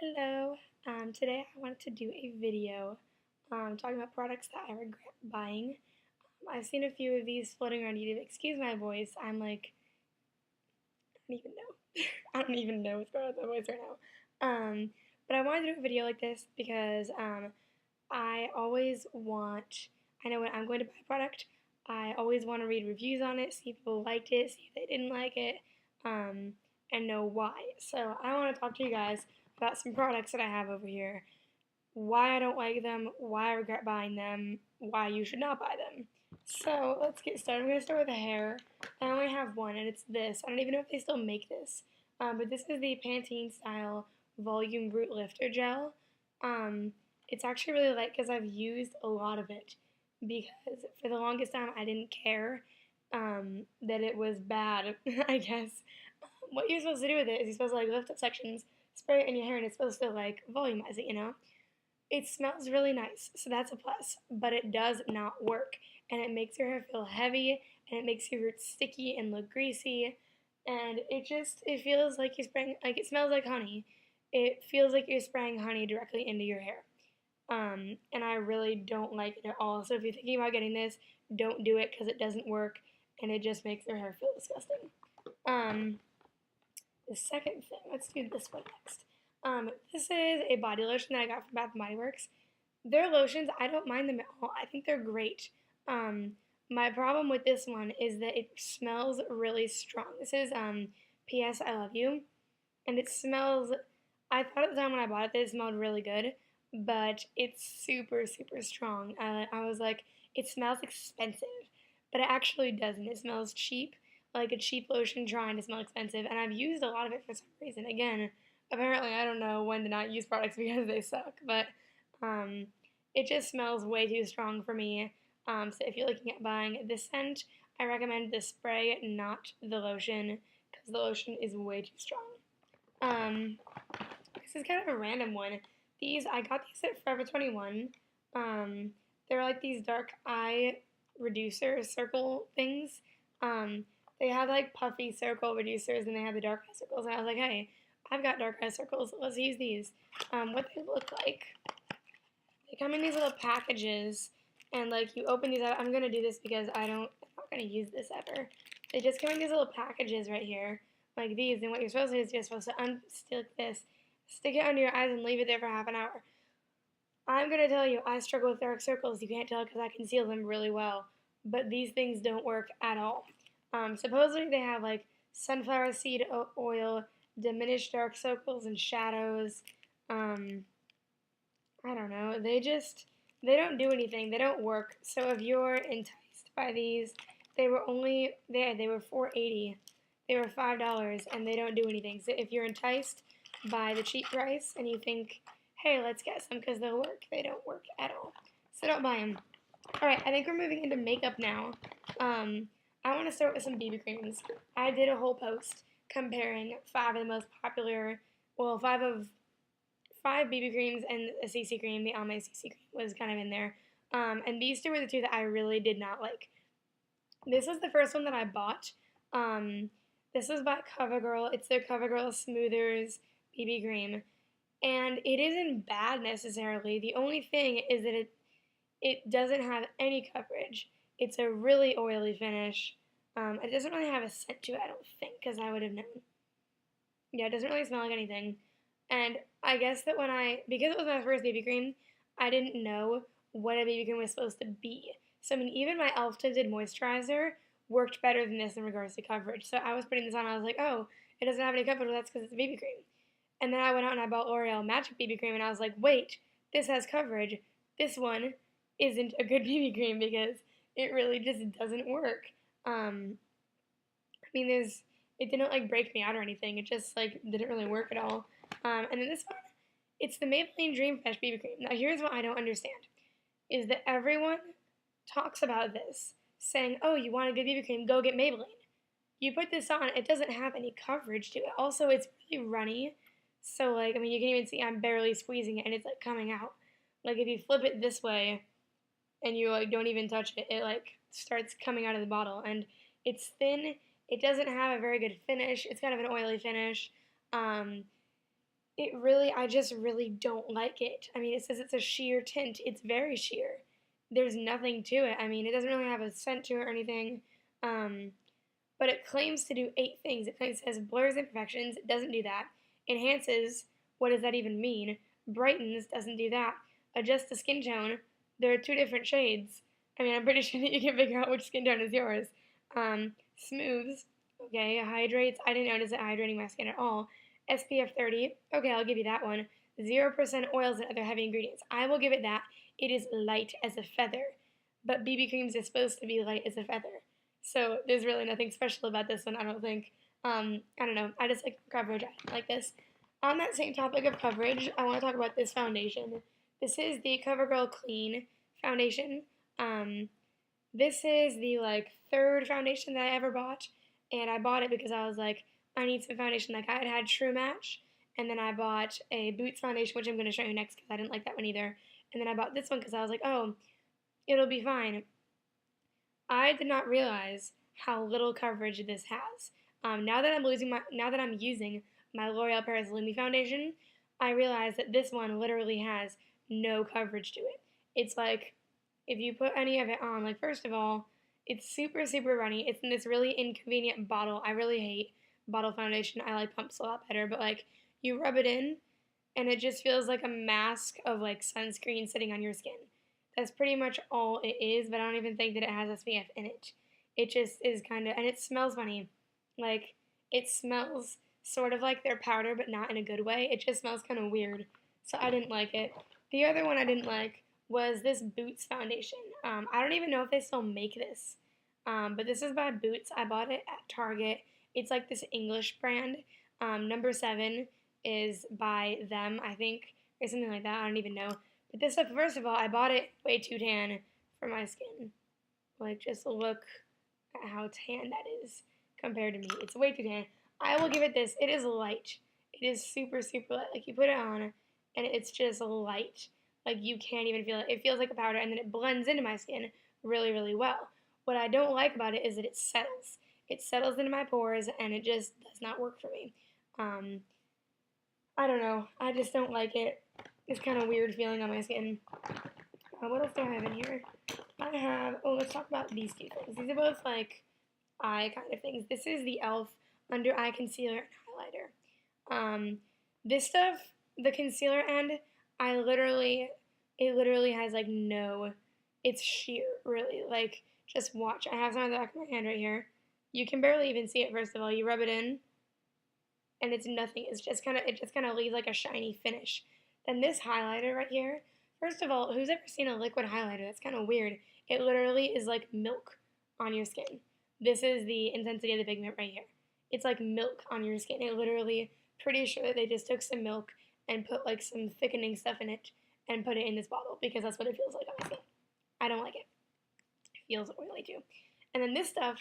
Hello. Today I wanted to do a video talking about products that I regret buying. I've seen a few of these floating around YouTube. Excuse my voice. I'm like, I don't even know. I don't even know what's going on with my voice right now. But I wanted to do a video like this because I always want, I know when I'm going to buy a product, I always want to read reviews on it, see if people liked it, see if they didn't like it, and know why. So I want to talk to you guys about some products that I have over here, why I don't like them, why I regret buying them, why you should not buy them. So let's get started. I'm going to start with the hair. I only have one, and it's this. I don't even know if they still make this, but this is the Pantene style Volume Root Lifter Gel. It's actually really light because I've used a lot of it because for the longest time I didn't care that it was bad, I guess. What you're supposed to do with it is you're supposed to like lift up sections, spray it in your hair, and it's supposed to like volumize it. It smells really nice, so that's a plus, but it does not work, and it makes your hair feel heavy, and it makes your roots sticky and look greasy, and it feels like you're spraying, like it smells like honey. It feels like you're spraying honey directly into your hair. And I really don't like it at all. So if you're thinking about getting this, don't do it because it doesn't work, and it just makes your hair feel disgusting. The second thing, let's do this one next. This is a body lotion that I got from Bath & Body Works. Their lotions, I don't mind them at all. I think they're great. My problem with this one is that it smells really strong. This is P.S. I Love You, and it smells, I thought at the time when I bought it that it smelled really good, but it's super, super strong. I was like, it smells expensive, but it actually doesn't. It smells cheap, like a cheap lotion trying to smell expensive, and I've used a lot of it for some reason. Again, apparently I don't know when to not use products because they suck, but it just smells way too strong for me. So if you're looking at buying this scent, I recommend the spray, not the lotion, because the lotion is way too strong. This is kind of a random one. I got these at Forever 21. They're like these dark eye reducer circle things. They had like puffy circle reducers and they had the dark eye circles. And I was like, hey, I've got dark eye circles. Let's use these. What they look like. They come in these little packages. And like you open these up. I'm going to do this because I'm not going to use this ever. They just come in these little packages right here. Like these. And what you're supposed to do is you're supposed to unstick this. Stick it under your eyes and leave it there for half an hour. I'm going to tell you, I struggle with dark circles. You can't tell because I conceal them really well. But these things don't work at all. Supposedly they have like sunflower seed oil, diminished dark circles and shadows. I don't know. They don't do anything. They don't work. So if you're enticed by these, they were $4.80. They were $5 and they don't do anything. So if you're enticed by the cheap price and you think, hey, let's get some because they'll work, they don't work at all. So don't buy them. Alright, I think we're moving into makeup now. I want to start with some BB creams. I did a whole post comparing 5 of the most popular, well, 5 BB creams and a CC cream. The Almay CC cream was kind of in there. And these two were the two that I really did not like. This was the first one that I bought. This was by Covergirl. It's their Covergirl Smoothers BB cream. And it isn't bad necessarily. The only thing is that it doesn't have any coverage. It's a really oily finish. It doesn't really have a scent to it, I don't think, because I would have known. Yeah, it doesn't really smell like anything. And I guess that because it was my first BB cream, I didn't know what a BB cream was supposed to be. So, I mean, even my e.l.f. tinted moisturizer worked better than this in regards to coverage. So I was putting this on, and I was like, oh, it doesn't have any coverage, well, that's because it's a BB cream. And then I went out and I bought L'Oreal Magic BB cream, and I was like, wait, this has coverage. This one isn't a good BB cream because it really just doesn't work. I mean, it didn't like break me out or anything. It just like didn't really work at all. And then this one, it's the Maybelline Dream Fresh BB cream. Now here's what I don't understand, is that everyone talks about this, saying, oh, you want a good BB cream, go get Maybelline. You put this on, it doesn't have any coverage to it. Also, it's really runny. So like, I mean, you can even see I'm barely squeezing it and it's like coming out. Like if you flip it this way and you like don't even touch it, it like starts coming out of the bottle, and it's thin. It doesn't have a very good finish. It's kind of an oily finish. I just really don't like it. I mean, it says it's a sheer tint. It's very sheer. There's nothing to it. I mean, it doesn't really have a scent to it or anything. Um, but it claims to do 8 things. It claims it has blurs imperfections. It doesn't do that. Enhances. What does that even mean? Brightens. Doesn't do that. Adjusts the skin tone. There are 2 different shades. I mean, I'm pretty sure that you can figure out which skin tone is yours. Smooths. Okay. Hydrates. I didn't notice it hydrating my skin at all. SPF 30. Okay, I'll give you that one. 0% oils and other heavy ingredients. I will give it that. It is light as a feather. But BB creams is supposed to be light as a feather. So there's really nothing special about this one, I don't think. I don't know. I just like coverage. I like this. On that same topic of coverage, I want to talk about this foundation. This is the CoverGirl Clean foundation. This is the like 3rd foundation that I ever bought, and I bought it because I was like, I need some foundation. Like I had True Match, and then I bought a Boots foundation, which I'm going to show you next because I didn't like that one either. And then I bought this one because I was like, oh, it'll be fine. I did not realize how little coverage this has. Now that I'm using my L'Oreal Paris Lumi foundation, I realize that this one literally has no coverage to it. It's like if you put any of it on, like first of all, it's super super runny. It's in this really inconvenient bottle. I really hate bottle foundation. I like pumps a lot better, but like you rub it in and it just feels like a mask of like sunscreen sitting on your skin. That's pretty much all it is, but I don't even think that it has SPF in it. It just is kind of, and it smells funny. Like, it smells sort of like their powder, but not in a good way. It just smells kind of weird, so I didn't like it. The other one I didn't like was this Boots foundation. I don't even know if they still make this, but this is by Boots. I bought it at Target. It's like this English brand. Number 7 is by them, I think, or something like that. I don't even know. But this stuff, first of all, I bought it way too tan for my skin. Like, just look at how tan that is compared to me. It's way too tan. I will give it this. It is light. It is super, super light. Like, you put it on, and it's just light. Like, you can't even feel it. It feels like a powder, and then it blends into my skin really, really well. What I don't like about it is that it settles. It settles into my pores, and it just does not work for me. I don't know. I just don't like it. It's kind of weird feeling on my skin. What else do I have in here? Let's talk about these 2 things. These are both like eye kind of things. This is the e.l.f. Undereye Concealer and Highlighter. This stuff, the concealer end, it literally has like no, it's sheer, really. Like, just watch. I have some on the back of my hand right here. You can barely even see it, first of all. You rub it in, and it's nothing. It just kind of leaves like a shiny finish. Then this highlighter right here, first of all, who's ever seen a liquid highlighter? That's kind of weird. It literally is like milk on your skin. This is the intensity of the pigment right here. It's like milk on your skin. It literally, pretty sure that they just took some milk and put like some thickening stuff in it and put it in this bottle because that's what it feels like on my skin. I don't like it. It feels oily too. And then this stuff,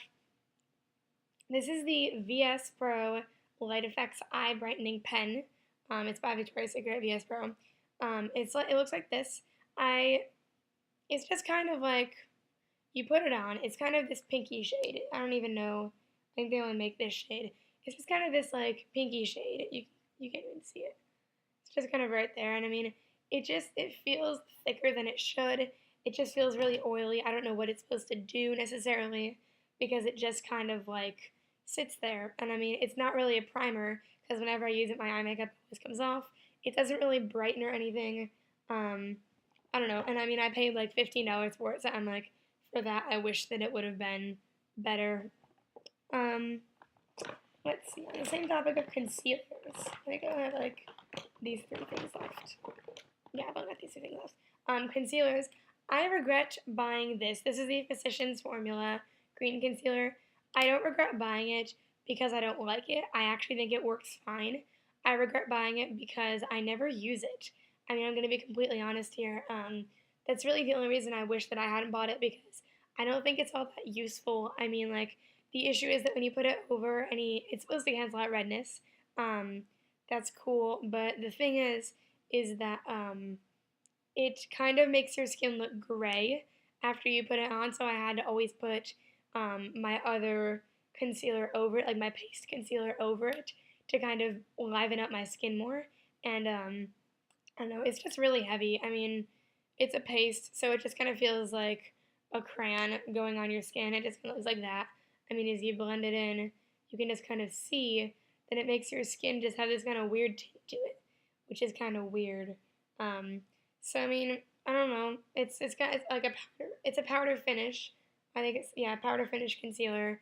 this is the VSPro Light Effects Eye-brightening pen. It's by Victoria's Secret VSPro. It looks like this. It's just kind of like, you put it on, it's kind of this pinky shade. I don't even know, I think they only make this shade. It's just kind of this like pinky shade. You can't even see it. It's just kind of right there, and I mean, it feels thicker than it should. It just feels really oily. I don't know what it's supposed to do necessarily, because it just kind of like sits there. And I mean, it's not really a primer, because whenever I use it, my eye makeup always comes off. It doesn't really brighten or anything. I don't know. And I mean, I paid like $15 for it, so I'm like, for that, I wish that it would have been better. Let's see. On the same topic of concealers, I think I have like these 3 things left. Yeah, I've only got these 3 things left. Concealers. I regret buying this. This is the Physicians Formula Green Concealer. I don't regret buying it because I don't like it. I actually think it works fine. I regret buying it because I never use it. I mean, I'm going to be completely honest here. That's really the only reason I wish that I hadn't bought it, because I don't think it's all that useful. I mean, like, the issue is that when you put it over it's supposed to cancel out redness. That's cool, but the thing is that it kind of makes your skin look gray after you put it on, so I had to always put my other concealer over it, like my paste concealer over it, to kind of liven up my skin more. and I don't know, it's just really heavy. I mean, it's a paste, so it just kind of feels like a crayon going on your skin. It just kind of looks like that. I mean, as you blend it in, you can just kind of see that it makes your skin just have this kind of weird tint to it, which is kind of weird. Um, so I mean, I don't know. It's like a powder. It's a powder finish. I think it's, yeah, powder finish concealer.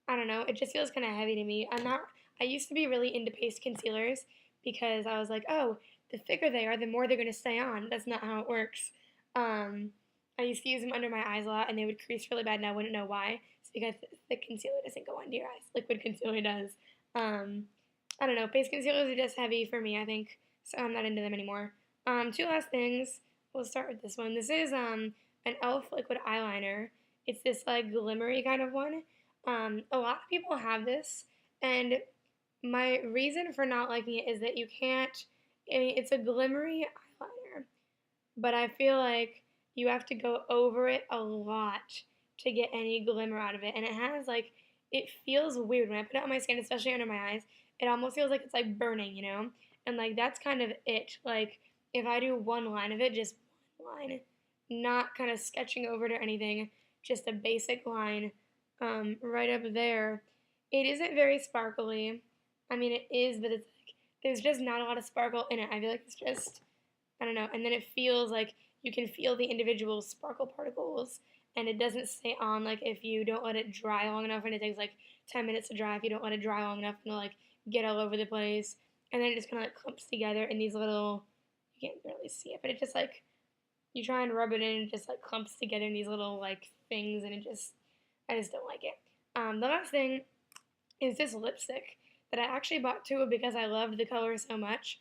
I don't know. It just feels kind of heavy to me. I used to be really into paste concealers because I was like, oh, the thicker they are, the more they're going to stay on. That's not how it works. Um, I used to use them under my eyes a lot, and they would crease really bad, and I wouldn't know why. It's because the concealer doesn't go under your eyes. Liquid concealer does. Um, I don't know. Face concealers are just heavy for me, I think, so I'm not into them anymore. Two last things. We'll start with this one. This is an e.l.f. liquid eyeliner. It's this like glimmery kind of one. A lot of people have this, and my reason for not liking it is that you can't. I mean, it's a glimmery eyeliner, but I feel like you have to go over it a lot to get any glimmer out of it, and it has like it feels weird when I put it on my skin, especially under my eyes. It almost feels like it's like burning, you know, and like that's kind of it. Like if I do one line of it, just one line, not kind of sketching over it or anything, just a basic line right up there. It isn't very sparkly. I mean, it is, but it's like there's just not a lot of sparkle in it. I feel like it's just, I don't know. And then it feels like you can feel the individual sparkle particles, and it doesn't stay on. Like if you don't let it dry long enough, and it takes like 10 minutes to dry. If you don't let it dry long enough, it'll like get all over the place, and then it just kind of like clumps together in these little. You can't really see it, but it just like you try and rub it in, and it just like clumps together in these little like things, and I just don't like it. The last thing is this lipstick that I actually bought too because I loved the color so much.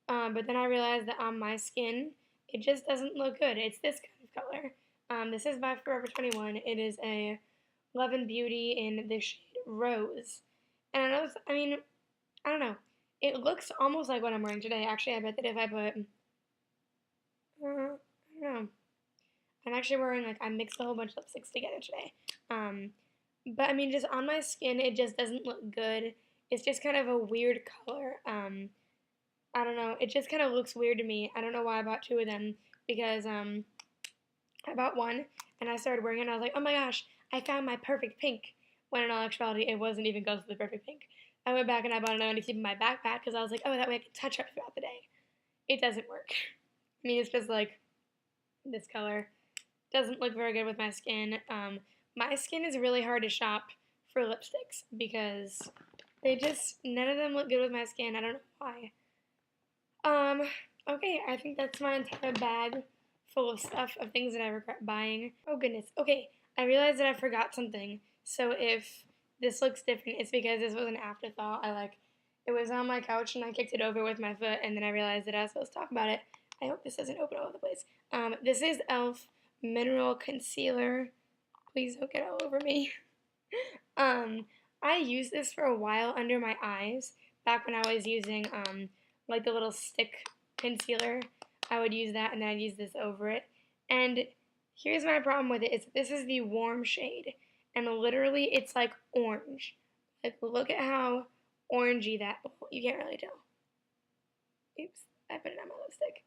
But then I realized that on my skin, it just doesn't look good. It's this kind of color. This is by Forever 21. It is a Love and Beauty in the shade Rose. And I mean, I don't know. It looks almost like what I'm wearing today. Actually, I bet that if I put, I don't know. I'm actually wearing, like, I mixed a whole bunch of lipsticks together today. But I mean, just on my skin, it just doesn't look good. It's just kind of a weird color. I don't know. It just kind of looks weird to me. I don't know why I bought two of them because I bought one and I started wearing it and I was like, oh my gosh, I found my perfect pink. When in all actuality, it wasn't even close to the perfect pink. I went back and I bought another one to keep in my backpack because I was like, oh, that way I can touch up throughout the day. It doesn't work. I mean, it's just like this color. Doesn't look very good with my skin. My skin is really hard to shop for lipsticks because none of them look good with my skin. I don't know why. Okay, I think that's my entire bag full of stuff, of things that I regret buying. Oh goodness. Okay, I realized that I forgot something. So if this looks different, it's because this was an afterthought. It was on my couch and I kicked it over with my foot and then I realized that I was supposed to talk about it. I hope this doesn't open all over the place. This is e.l.f. Mineral Concealer. Please don't get all over me. I used this for a while under my eyes, back when I was using, like the little stick concealer. I would use that and then I'd use this over it. And here's my problem with it, is this is the warm shade. And literally, it's like orange. Like, look at how orangey that, well, you can't really tell. Oops, I put it on my lipstick.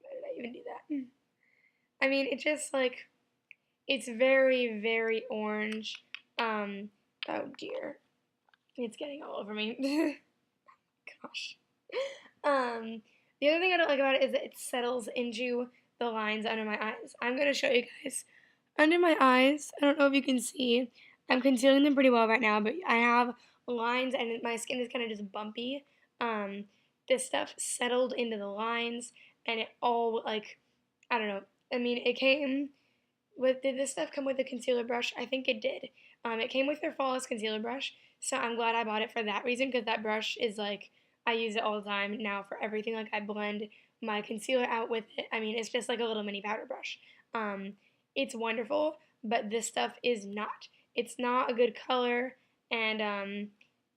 Why did I even do that? I mean, it just like, it's very, very orange. Oh dear. It's getting all over me. Gosh. The other thing I don't like about it is that it settles into the lines under my eyes. I'm going to show you guys. Under my eyes, I don't know if you can see, I'm concealing them pretty well right now, but I have lines and my skin is kind of just bumpy. This stuff settled into the lines and it all, like, I don't know. I mean, did this stuff come with a concealer brush? I think it did. It came with their Flawless Concealer Brush, so I'm glad I bought it for that reason, because that brush is like, I use it all the time now for everything. Like, I blend my concealer out with it. I mean, it's just like a little mini powder brush. It's wonderful, but this stuff is not. It's not a good color, and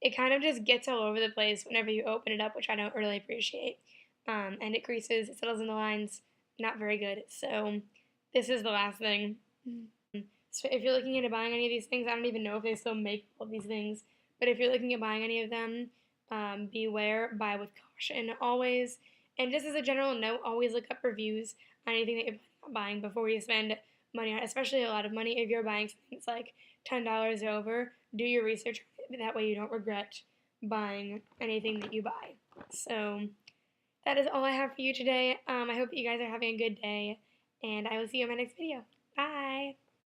it kind of just gets all over the place whenever you open it up, which I don't really appreciate. And it creases, it settles in the lines, not very good. So this is the last thing. So if you're looking into buying any of these things, I don't even know if they still make all these things, but if you're looking at buying any of them, beware, buy with caution always. And just as a general note, always look up reviews on anything that you're planning on buying before you spend money on it, especially a lot of money. If you're buying something that's like $10 or over, do your research. That way you don't regret buying anything that you buy. So that is all I have for you today. I hope that you guys are having a good day, and I will see you in my next video. Bye!